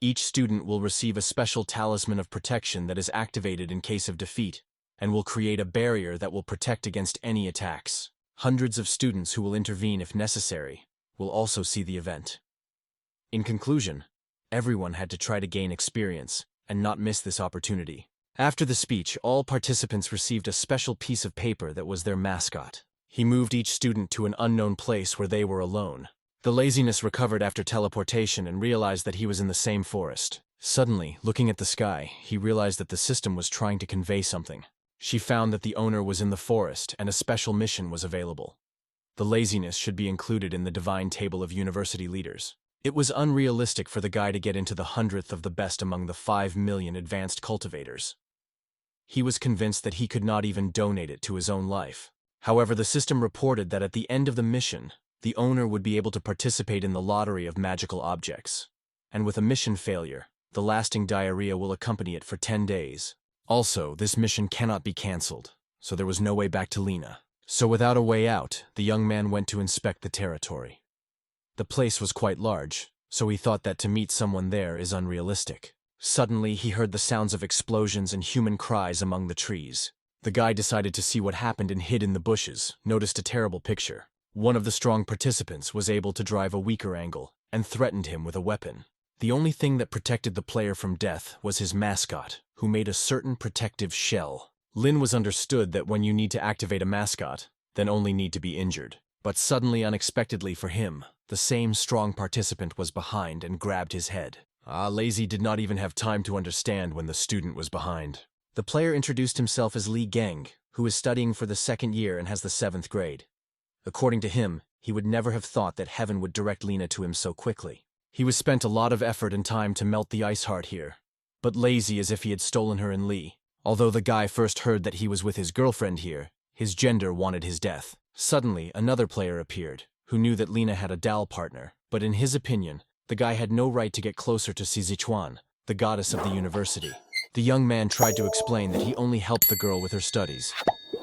Each student will receive a special talisman of protection that is activated in case of defeat, and will create a barrier that will protect against any attacks. Hundreds of students who will intervene if necessary will also see the event. In conclusion, everyone had to try to gain experience and not miss this opportunity. After the speech, all participants received a special piece of paper that was their mascot. He moved each student to an unknown place where they were alone. The laziness recovered after teleportation and realized that he was in the same forest. Suddenly, looking at the sky, he realized that the system was trying to convey something. She found that the owner was in the forest and a special mission was available. The laziness should be included in the divine table of university leaders. It was unrealistic for the guy to get into the 100th of the best among the 5 million advanced cultivators. He was convinced that he could not even donate it to his own life. However, the system reported that at the end of the mission, the owner would be able to participate in the lottery of magical objects. And with a mission failure, the lasting diarrhea will accompany it for 10 days. Also, this mission cannot be cancelled, so there was no way back to Lena. So without a way out, the young man went to inspect the territory. The place was quite large, so he thought that to meet someone there is unrealistic. Suddenly, he heard the sounds of explosions and human cries among the trees. The guy decided to see what happened and hid in the bushes, noticed a terrible picture. One of the strong participants was able to drive a weaker angle and threatened him with a weapon. The only thing that protected the player from death was his mascot, who made a certain protective shell. Lin was understood that when you need to activate a mascot, then only need to be injured. But suddenly, unexpectedly for him, the same strong participant was behind and grabbed his head. Lazy did not even have time to understand when the student was behind. The player introduced himself as Li Geng, who is studying for the 2nd year and has the 7th grade. According to him, he would never have thought that heaven would direct Lena to him so quickly. He was spent a lot of effort and time to melt the ice heart here, but lazy as if he had stolen her in Li. Although the guy first heard that he was with his girlfriend here, his gender wanted his death. Suddenly, another player appeared, who knew that Lena had a Dal partner, but in his opinion, the guy had no right to get closer to Sizichuan, the goddess of the university. The young man tried to explain that he only helped the girl with her studies,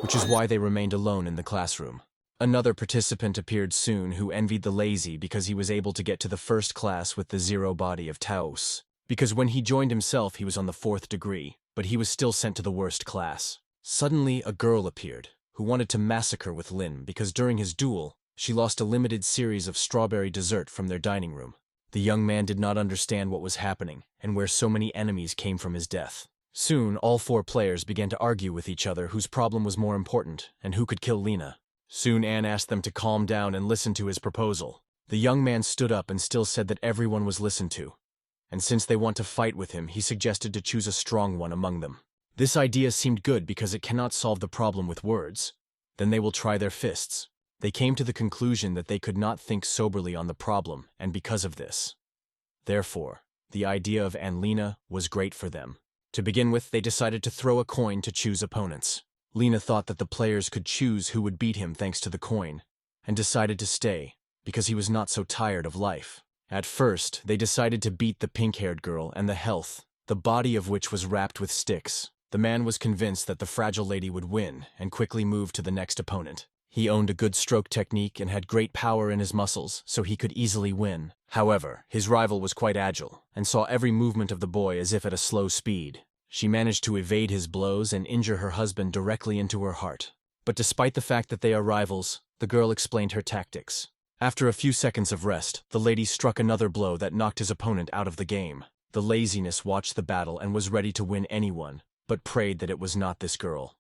which is why they remained alone in the classroom. Another participant appeared soon who envied the lazy because he was able to get to the 1st class with the 0 body of Taos. Because when he joined himself, he was on the 4th degree, but he was still sent to the worst class. Suddenly, a girl appeared, who wanted to massacre with Lin because during his duel, she lost a limited series of strawberry dessert from their dining room. The young man did not understand what was happening and where so many enemies came from his death. Soon, all 4 players began to argue with each other whose problem was more important and who could kill Lena. Soon Anne asked them to calm down and listen to his proposal. The young man stood up and still said that everyone was listened to. And since they want to fight with him, he suggested to choose a strong one among them. This idea seemed good because it cannot solve the problem with words. Then they will try their fists. They came to the conclusion that they could not think soberly on the problem, and because of this. Therefore, the idea of Lena was great for them. To begin with, they decided to throw a coin to choose opponents. Lena thought that the players could choose who would beat him thanks to the coin, and decided to stay, because he was not so tired of life. At first, they decided to beat the pink-haired girl and the health, the body of which was wrapped with sticks. The man was convinced that the fragile lady would win, and quickly moved to the next opponent. He owned a good stroke technique and had great power in his muscles, so he could easily win. However, his rival was quite agile, and saw every movement of the boy as if at a slow speed. She managed to evade his blows and injure her husband directly into her heart. But despite the fact that they are rivals, the girl explained her tactics. After a few seconds of rest, the lady struck another blow that knocked his opponent out of the game. The laziness watched the battle and was ready to win anyone, but prayed that it was not this girl.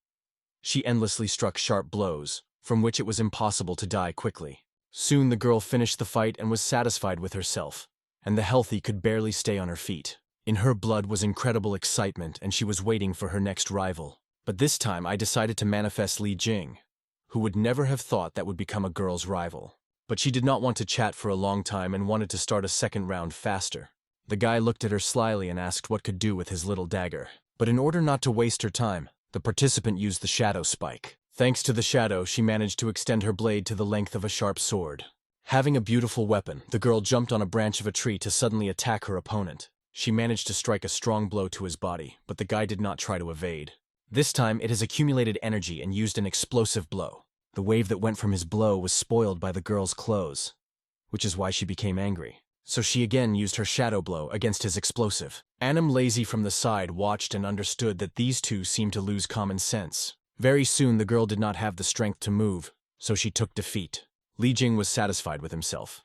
She endlessly struck sharp blows, from which it was impossible to die quickly. Soon the girl finished the fight and was satisfied with herself, and the healthy could barely stay on her feet. In her blood was incredible excitement, and she was waiting for her next rival. But this time I decided to manifest Li Jing, who would never have thought that would become a girl's rival. But she did not want to chat for a long time and wanted to start a second round faster. The guy looked at her slyly and asked what could do with his little dagger. But in order not to waste her time, the participant used the shadow spike. Thanks to the shadow, she managed to extend her blade to the length of a sharp sword. Having a beautiful weapon, the girl jumped on a branch of a tree to suddenly attack her opponent. She managed to strike a strong blow to his body, but the guy did not try to evade. This time, it has accumulated energy and used an explosive blow. The wave that went from his blow was spoiled by the girl's clothes, which is why she became angry. so she again used her shadow blow against his explosive. Anim Lazy from the side watched and understood that these two seemed to lose common sense. Very soon the girl did not have the strength to move, so she took defeat. Li Jing was satisfied with himself,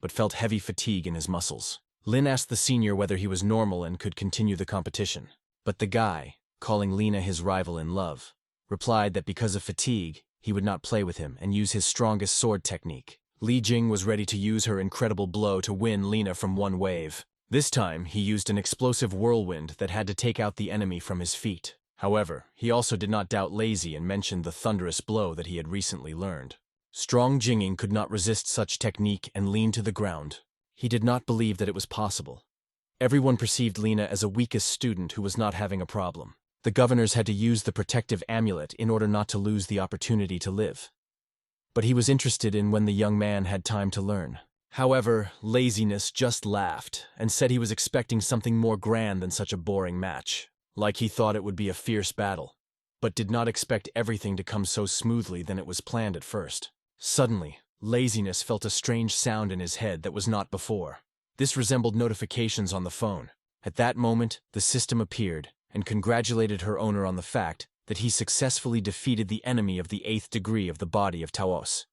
but felt heavy fatigue in his muscles. Lin asked the senior whether he was normal and could continue the competition. But the guy, calling Lina his rival in love, replied that because of fatigue, he would not play with him and use his strongest sword technique. Li Jing was ready to use her incredible blow to win Lina from one wave. This time, he used an explosive whirlwind that had to take out the enemy from his feet. However, he also did not doubt Lazy and mentioned the thunderous blow that he had recently learned. Strong Jinging could not resist such technique and leaned to the ground. He did not believe that it was possible. Everyone perceived Lina as a weakest student who was not having a problem. The governors had to use the protective amulet in order not to lose the opportunity to live. But he was interested in when the young man had time to learn. However, Laziness just laughed and said he was expecting something more grand than such a boring match. Like he thought it would be a fierce battle, but did not expect everything to come so smoothly than it was planned at first. Suddenly, Laziness felt a strange sound in his head that was not before. This resembled notifications on the phone. At that moment, the system appeared and congratulated her owner on the fact that he successfully defeated the enemy of the 8th degree of the body of Taos.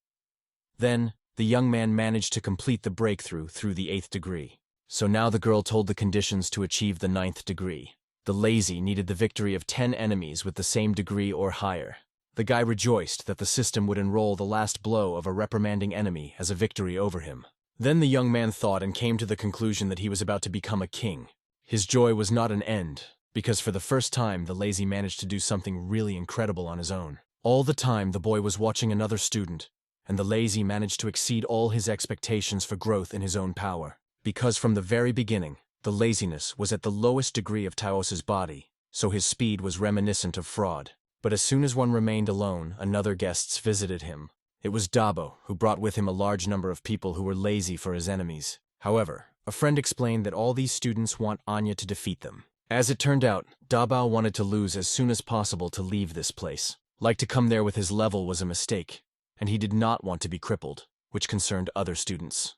Then, the young man managed to complete the breakthrough through the 8th degree. So now the girl told the conditions to achieve the 9th degree. The Lazy needed the victory of 10 enemies with the same degree or higher. The guy rejoiced that the system would enroll the last blow of a reprimanding enemy as a victory over him. Then the young man thought and came to the conclusion that he was about to become a king. His joy was not an end, because for the first time the Lazy managed to do something really incredible on his own. All the time the boy was watching another student, and the Lazy managed to exceed all his expectations for growth in his own power. Because from the very beginning, the Laziness was at the lowest degree of Taos's body, so his speed was reminiscent of fraud. But as soon as one remained alone, another guests visited him. It was Dabo, who brought with him a large number of people who were lazy for his enemies. However, a friend explained that all these students want Anya to defeat them. As it turned out, Dabo wanted to lose as soon as possible to leave this place. Like to come there with his level was a mistake, and he did not want to be crippled, which concerned other students.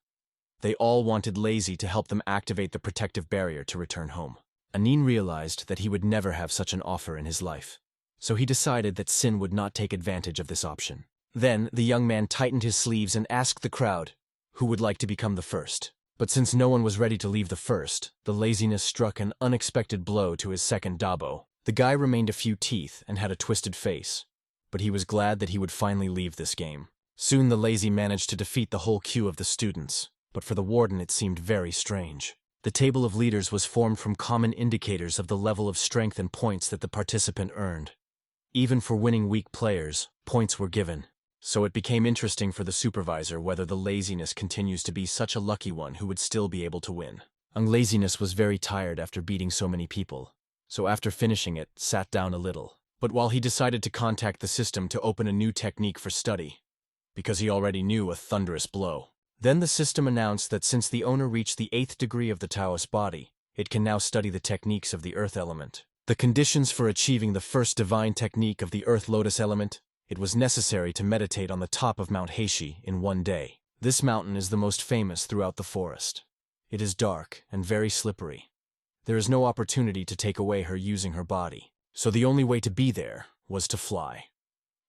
They all wanted Lazy to help them activate the protective barrier to return home. Anin realized that he would never have such an offer in his life, so he decided that Sin would not take advantage of this option. Then, the young man tightened his sleeves and asked the crowd who would like to become the first. But since no one was ready to leave the first, the Laziness struck an unexpected blow to his second Dabo. The guy remained a few teeth and had a twisted face, but he was glad that he would finally leave this game. Soon the Lazy managed to defeat the whole queue of the students, but for the warden it seemed very strange. The table of leaders was formed from common indicators of the level of strength and points that the participant earned. Even for winning weak players, points were given. So it became interesting for the supervisor whether the Laziness continues to be such a lucky one who would still be able to win. Laziness was very tired after beating so many people, so after finishing it, sat down a little. But while he decided to contact the system to open a new technique for study, because he already knew a thunderous blow. Then the system announced that since the owner reached the 8th degree of the Taos body, it can now study the techniques of the Earth element. The conditions for achieving the first divine technique of the Earth Lotus element, it was necessary to meditate on the top of Mount Heishi in one day. This mountain is the most famous throughout the forest. It is dark and very slippery. There is no opportunity to take away her using her body, so the only way to be there was to fly.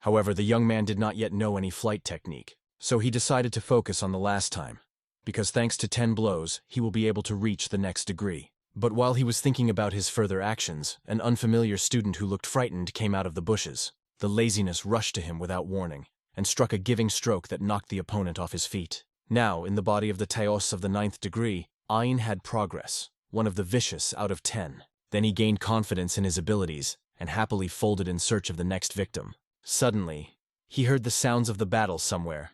However, the young man did not yet know any flight technique, so he decided to focus on the last time, because thanks to 10 blows, he will be able to reach the next degree. But while he was thinking about his further actions, an unfamiliar student who looked frightened came out of the bushes. The Laziness rushed to him without warning, and struck a giving stroke that knocked the opponent off his feet. Now, in the body of the Taos of the 9th degree, Ayin had progress, one of the vicious out of 10. Then he gained confidence in his abilities, and happily folded in search of the next victim. Suddenly, he heard the sounds of the battle somewhere,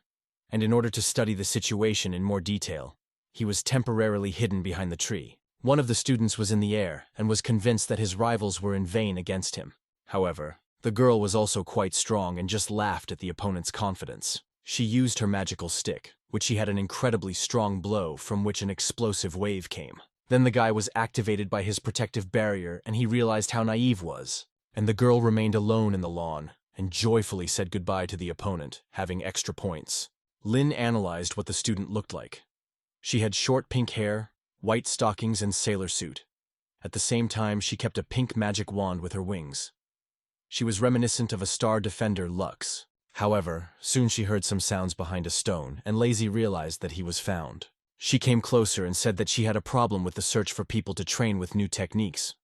and in order to study the situation in more detail, he was temporarily hidden behind the tree. One of the students was in the air, and was convinced that his rivals were in vain against him. However, the girl was also quite strong and just laughed at the opponent's confidence. She used her magical stick, which she had an incredibly strong blow from which an explosive wave came. Then the guy was activated by his protective barrier and he realized how naive was. And the girl remained alone in the lawn and joyfully said goodbye to the opponent, having extra points. Lin analyzed what the student looked like. She had short pink hair, white stockings, and sailor suit. At the same time, she kept a pink magic wand with her wings. She was reminiscent of a star defender Lux. However, soon she heard some sounds behind a stone, and Lazy realized that he was found. She came closer and said that she had a problem with the search for people to train with new techniques.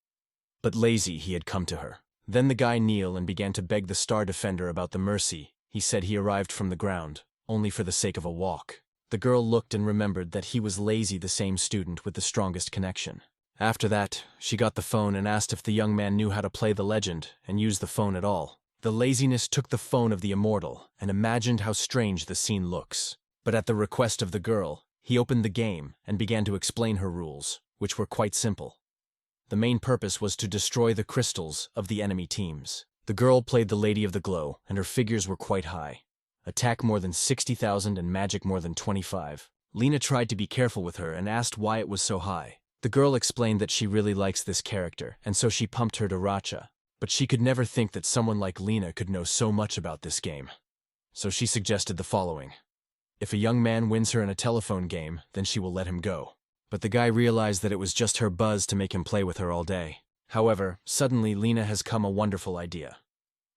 But Lazy, he had come to her. Then the guy kneeled and began to beg the star defender about the mercy. He said he arrived from the ground, only for the sake of a walk. The girl looked and remembered that he was Lazy, the same student with the strongest connection. After that, she got the phone and asked if the young man knew how to play the legend and use the phone at all. The Laziness took the phone of the immortal and imagined how strange the scene looks. But at the request of the girl, he opened the game and began to explain her rules, which were quite simple. The main purpose was to destroy the crystals of the enemy teams. The girl played the Lady of the Glow, and her figures were quite high. Attack more than 60,000 and magic more than 25. Lena tried to be careful with her and asked why it was so high. The girl explained that she really likes this character, and so she pumped her to Racha. But she could never think that someone like Lena could know so much about this game. So she suggested the following. If a young man wins her in a telephone game, then she will let him go. But the guy realized that it was just her buzz to make him play with her all day. However, suddenly Lena has come a wonderful idea.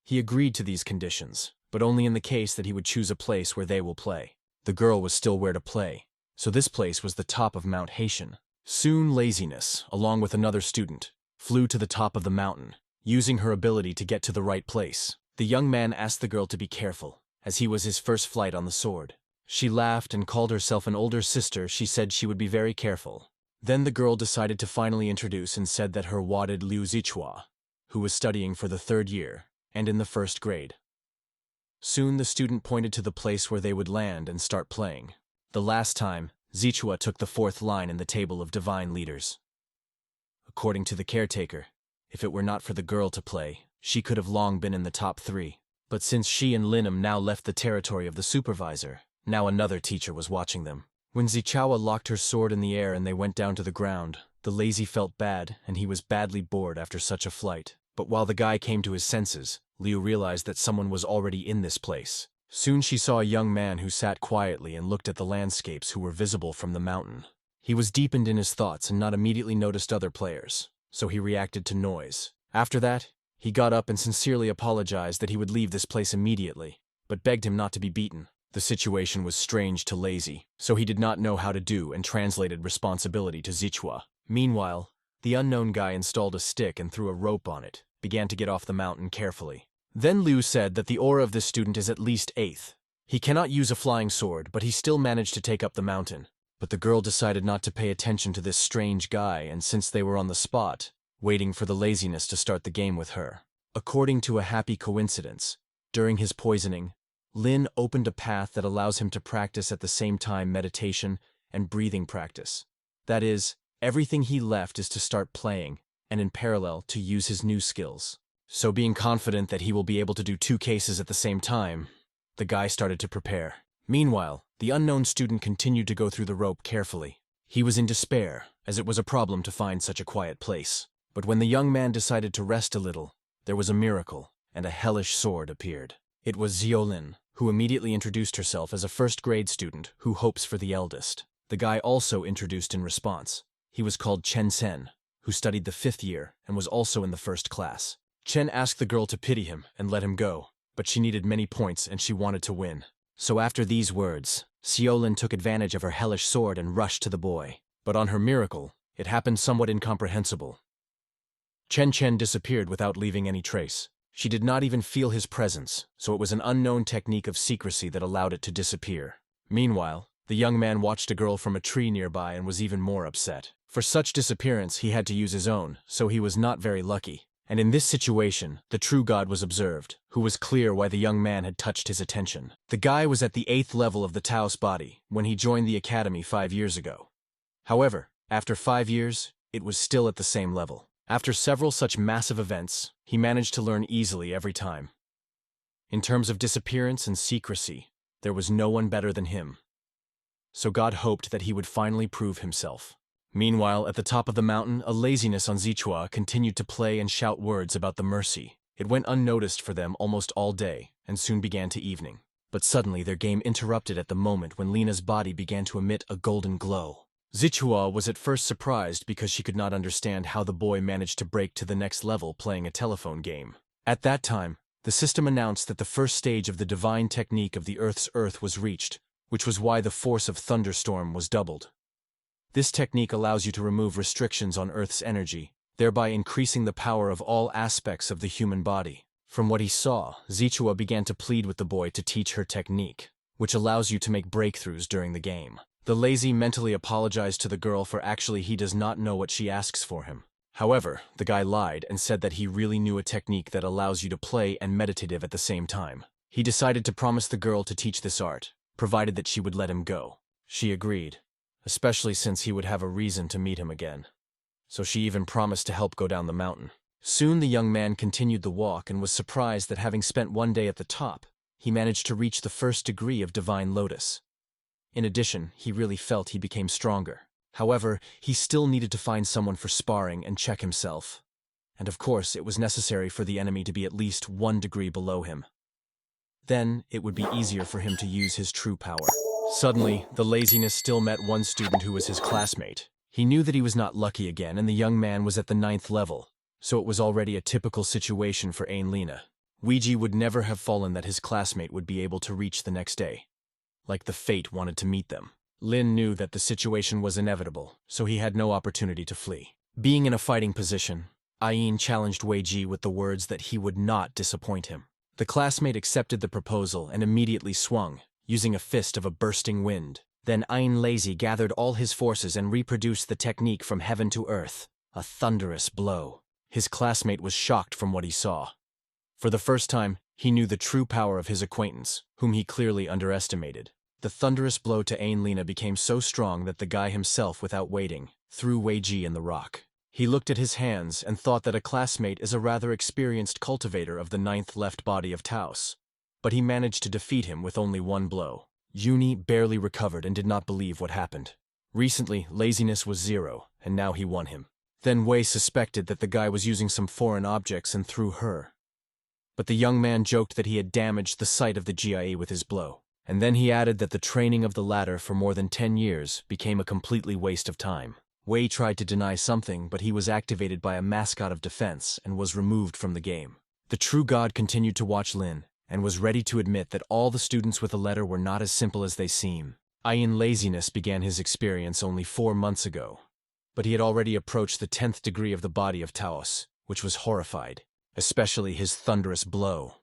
He agreed to these conditions, but only in the case that he would choose a place where they will play. The girl was still where to play, so this place was the top of Mount Haitian. Soon Laziness, along with another student, flew to the top of the mountain, using her ability to get to the right place. The young man asked the girl to be careful, as he was his first flight on the sword. She laughed and called herself an older sister. She said she would be very careful. Then the girl decided to finally introduce and said that her wadded Liu Zichua, who was studying for the 3rd year and in the 1st grade. Soon the student pointed to the place where they would land and start playing. The last time, Zichua took the 4th line in the table of divine leaders. According to the caretaker, if it were not for the girl to play, she could have long been in the top 3. But since she and Linum now left the territory of the supervisor, now another teacher was watching them. When Zichua locked her sword in the air and they went down to the ground, the Lazy felt bad and he was badly bored after such a flight. But while the guy came to his senses, Liu realized that someone was already in this place. Soon she saw a young man who sat quietly and looked at the landscapes who were visible from the mountain. He was deepened in his thoughts and not immediately noticed other players, so he reacted to noise. After that, he got up and sincerely apologized that he would leave this place immediately, but begged him not to be beaten. The situation was strange to Lazy, so he did not know how to do and translated responsibility to Zichua. Meanwhile, the unknown guy installed a stick and threw a rope on it, began to get off the mountain carefully. Then Liu said that the aura of this student is at least 8th. He cannot use a flying sword, but he still managed to take up the mountain. But the girl decided not to pay attention to this strange guy, and since they were on the spot, waiting for the Laziness to start the game with her. According to a happy coincidence, during his poisoning, Lin opened a path that allows him to practice at the same time meditation and breathing practice. That is, everything he left is to start playing, and in parallel to use his new skills. So being confident that he will be able to do 2 cases at the same time, the guy started to prepare. Meanwhile, the unknown student continued to go through the rope carefully. He was in despair, as it was a problem to find such a quiet place. But when the young man decided to rest a little, there was a miracle, and a hellish sword appeared. It was Xiaolin, who immediately introduced herself as a 1st grade student who hopes for the eldest. The guy also introduced in response. He was called Chen Sen, who studied the 5th year and was also in the 1st class. Chen asked the girl to pity him and let him go, but she needed many points and she wanted to win. So after these words, Xiaolin took advantage of her hellish sword and rushed to the boy. But on her miracle, it happened somewhat incomprehensible. Chen disappeared without leaving any trace. She did not even feel his presence, so it was an unknown technique of secrecy that allowed it to disappear. Meanwhile, the young man watched a girl from a tree nearby and was even more upset. For such disappearance, he had to use his own, so he was not very lucky. And in this situation, the true god was observed, who was clear why the young man had touched his attention. The guy was at the 8th level of the Taos body when he joined the academy 5 years ago. However, after 5 years, it was still at the same level. After several such massive events, he managed to learn easily every time. In terms of disappearance and secrecy, there was no one better than him. So God hoped that he would finally prove himself. Meanwhile, at the top of the mountain, a Laziness on Zichua continued to play and shout words about the mercy. It went unnoticed for them almost all day, and soon began to evening. But suddenly their game interrupted at the moment when Lena's body began to emit a golden glow. Zichua was at first surprised because she could not understand how the boy managed to break to the next level playing a telephone game. At that time, the system announced that the first stage of the divine technique of the Earth's Earth was reached, which was why the force of thunderstorm was doubled. This technique allows you to remove restrictions on Earth's energy, thereby increasing the power of all aspects of the human body. From what he saw, Zichua began to plead with the boy to teach her technique, which allows you to make breakthroughs during the game. The lazy mentally apologized to the girl for actually he does not know what she asks for him. However, the guy lied and said that he really knew a technique that allows you to play and meditative at the same time. He decided to promise the girl to teach this art, provided that she would let him go. She agreed, especially since he would have a reason to meet him again. So she even promised to help go down the mountain. Soon the young man continued the walk and was surprised that having spent one day at the top, he managed to reach the first degree of Divine Lotus. In addition, he really felt he became stronger. However, he still needed to find someone for sparring and check himself. And of course, it was necessary for the enemy to be at least 1 degree below him. Then, it would be easier for him to use his true power. Suddenly, the laziness still met one student who was his classmate. He knew that he was not lucky again, and the young man was at the 9th level, so it was already a typical situation for Lena. Ouija would never have fallen that his classmate would be able to reach the next day. Like the fate wanted to meet them. Lin knew that the situation was inevitable, so he had no opportunity to flee. Being in a fighting position, Ayin challenged Weiji with the words that he would not disappoint him. The classmate accepted the proposal and immediately swung, using a fist of a bursting wind. Then Ayin Lazy gathered all his forces and reproduced the technique from heaven to earth, a thunderous blow. His classmate was shocked from what he saw. For the first time, he knew the true power of his acquaintance, whom he clearly underestimated. The thunderous blow to Lena became so strong that the guy himself, without waiting, threw Weiji in the rock. He looked at his hands and thought that a classmate is a rather experienced cultivator of the 9th left body of Taos. But he managed to defeat him with only 1 blow. Uni barely recovered and did not believe what happened. Recently, laziness was 0, and now he won him. Then Wei suspected that the guy was using some foreign objects and threw her. But the young man joked that he had damaged the sight of the GIE with his blow. And then he added that the training of the latter for more than 10 years became a completely waste of time. Wei tried to deny something, but he was activated by a mascot of defense and was removed from the game. The true god continued to watch Lin, and was ready to admit that all the students with a letter were not as simple as they seem. Ayin Laziness began his experience only 4 months ago, but he had already approached the 10th degree of the body of Taos, which was horrified, especially his thunderous blow.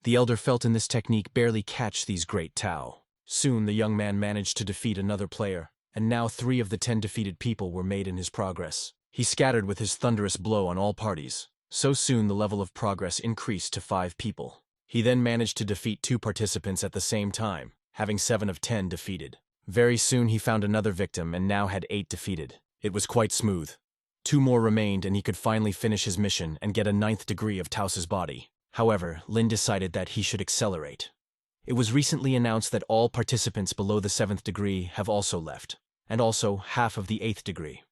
The elder felt in this technique barely catch these great Tao. Soon the young man managed to defeat another player, and now 3 of the 10 defeated people were made in his progress. He scattered with his thunderous blow on all parties. So soon the level of progress increased to 5 people. He then managed to defeat 2 participants at the same time, having 7 of 10 defeated. Very soon he found another victim and now had 8 defeated. It was quite smooth. 2 more remained and he could finally finish his mission and get a 9th degree of Taos's body. However, Lin decided that he should accelerate. It was recently announced that all participants below the 7th degree have also left, and also half of the 8th degree.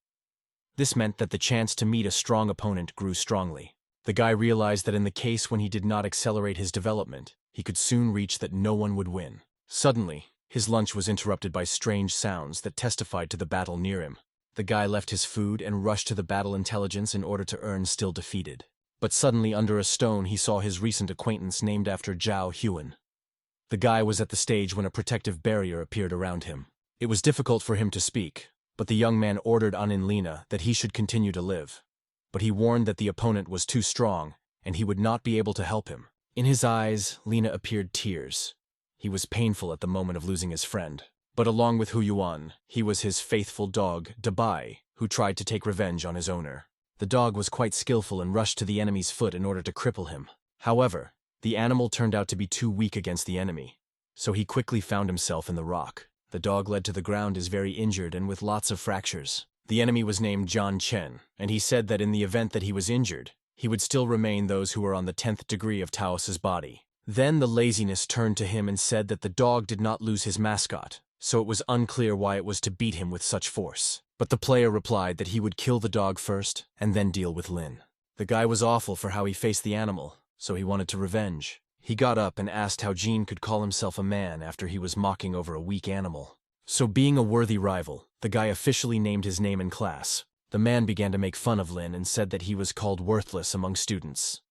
This meant that the chance to meet a strong opponent grew strongly. The guy realized that in the case when he did not accelerate his development, he could soon reach that no one would win. Suddenly, his lunch was interrupted by strange sounds that testified to the battle near him. The guy left his food and rushed to the battle intelligence in order to earn still defeated. But suddenly under a stone he saw his recent acquaintance named after Zhao Huan. The guy was at the stage when a protective barrier appeared around him. It was difficult for him to speak, but the young man ordered Anin Lena that he should continue to live. But he warned that the opponent was too strong, and he would not be able to help him. In his eyes, Lena appeared tears. He was painful at the moment of losing his friend. But along with Hu Yuan, he was his faithful dog, Dabai, who tried to take revenge on his owner. The dog was quite skillful and rushed to the enemy's foot in order to cripple him. However, the animal turned out to be too weak against the enemy, so he quickly found himself in the rock. The dog led to the ground is very injured and with lots of fractures. The enemy was named John Chen, and he said that in the event that he was injured, he would still remain those who were on the 10th degree of Taos's body. Then the laziness turned to him and said that the dog did not lose his mascot, so it was unclear why it was to beat him with such force. But the player replied that he would kill the dog first and then deal with Lin. The guy was awful for how he faced the animal, so he wanted to revenge. He got up and asked how Jean could call himself a man after he was mocking over a weak animal. So being a worthy rival, the guy officially named his name in class. The man began to make fun of Lin and said that he was called worthless among students.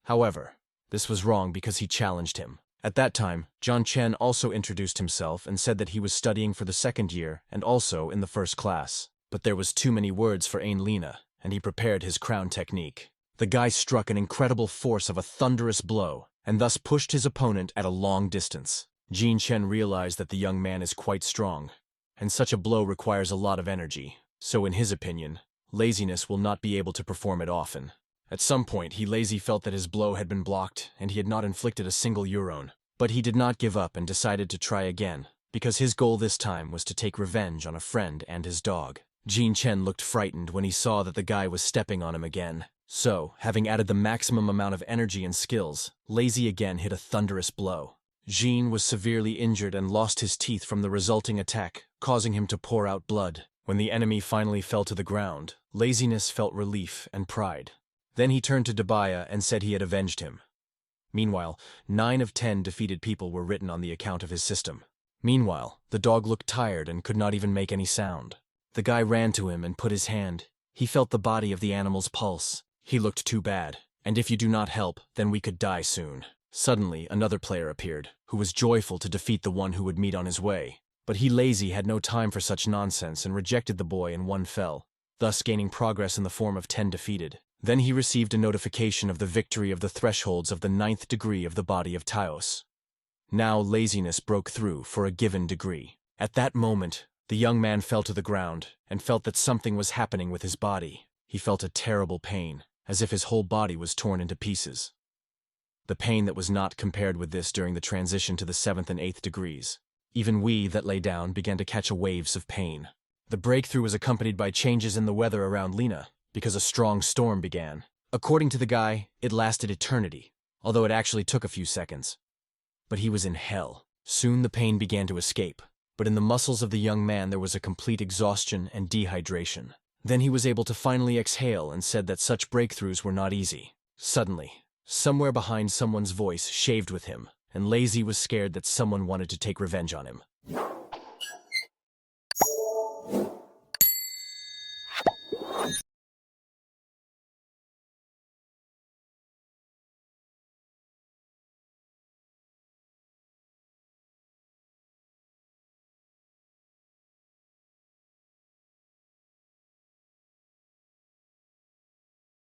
However, this was wrong because he challenged him. At that time, John Chen also introduced himself and said that he was studying for the second year and also in the first class. But there was too many words for Ain Lina, and he prepared his crown technique. The guy struck an incredible force of a thunderous blow, and thus pushed his opponent at a long distance. Jean Chen realized that the young man is quite strong, and such a blow requires a lot of energy, so in his opinion, laziness will not be able to perform it often. At some point, he felt that his blow had been blocked, and he had not inflicted a single euron. But he did not give up and decided to try again, because his goal this time was to take revenge on a friend and his dog. Jean Chen looked frightened when he saw that the guy was stepping on him again. So, having added the maximum amount of energy and skills, Lazy again hit a thunderous blow. Jean was severely injured and lost his teeth from the resulting attack, causing him to pour out blood. When the enemy finally fell to the ground, Laziness felt relief and pride. Then he turned to Dabaya and said he had avenged him. Meanwhile, 9 of 10 defeated people were written on the account of his system. Meanwhile, the dog looked tired and could not even make any sound. The guy ran to him and put his hand. He felt the body of the animal's pulse. He looked too bad, and if you do not help, then we could die soon. Suddenly, another player appeared, who was joyful to defeat the one who would meet on his way. But he Lazy had no time for such nonsense and rejected the boy and one fell, thus gaining progress in the form of 10 defeated. Then he received a notification of the victory of the thresholds of the 9th degree of the body of Taos. Now laziness broke through for a given degree. At that moment, the young man fell to the ground and felt that something was happening with his body. He felt a terrible pain, as if his whole body was torn into pieces. The pain that was not compared with this during the transition to the 7th and 8th degrees. Even we that lay down began to catch waves of pain. The breakthrough was accompanied by changes in the weather around Lina, because a strong storm began. According to the guy, it lasted eternity, although it actually took a few seconds. But he was in hell. Soon the pain began to escape, but in the muscles of the young man there was a complete exhaustion and dehydration. Then he was able to finally exhale and said that such breakthroughs were not easy. Suddenly, somewhere behind someone's voice shaved with him, and Lazy was scared that someone wanted to take revenge on him.